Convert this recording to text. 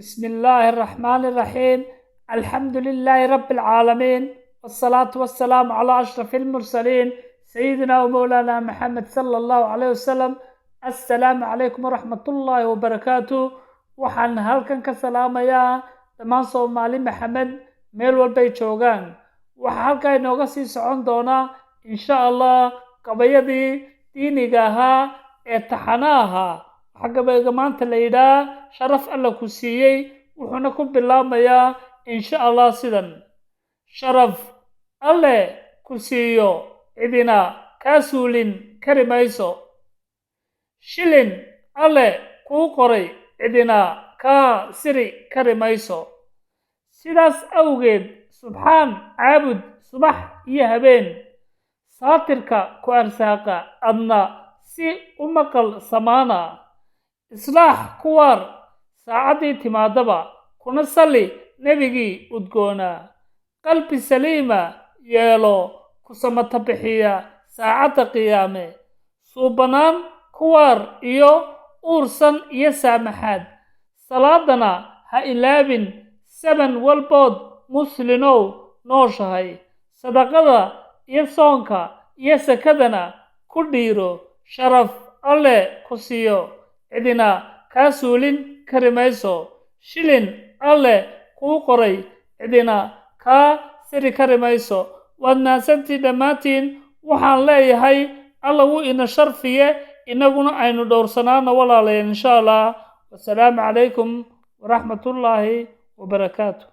بسم الله الرحمن الرحيم. الحمد لله رب العالمين، والصلاة والسلام على أشرف المرسلين سيدنا ومولانا محمد صلى الله عليه وسلم. السلام عليكم ورحمة الله وبركاته. waxaan halkan ka salaamayaa dhammaan Soomaali Maxamed meel walba ay joogaan. Waxa halka inooga sii socon doona insha Allah qabayadii diiniga ahaa ee taxanaha xagga maanta la yiraahdo sharaf alla ku siiyay wuxuuna ku bilaabmayaa insha Allah sidan: sharaf alle ku siiyo cidina ka suulin kari mayso, shilin alle ku qoray cidina ka siri kari mayso. sidaas awgeed subxaan caabud subax iyo habeen, saatirka ku arsaaqa adna si u maqal samaana, islaax ku waar saacadii timaadaba, kuna salli nebigii udgoona, qalbi saliima yeelo ku samata bixiya saacadda qiyaame, suubanaan ku waar iyo uursan iyo saamaxaad, salaadana ha ilaabin saban walbood muslinow nooshahay, sadaqada iyo soonka iyo sakadana ku dhiiro, sharaf alle ku siiyo cidina kaa suulin kari mayso, shilin alle kuu qoray cidina kaa siri kari mayso. waad mahadsantiin dhammaantiin. waxaan leeyahay alla wuu ina sharfiye, inaguna aynu dhowrsanaano walaalayaal insha Allah. wasalaamu calaykum waraxmatullaahi wabarakaatu.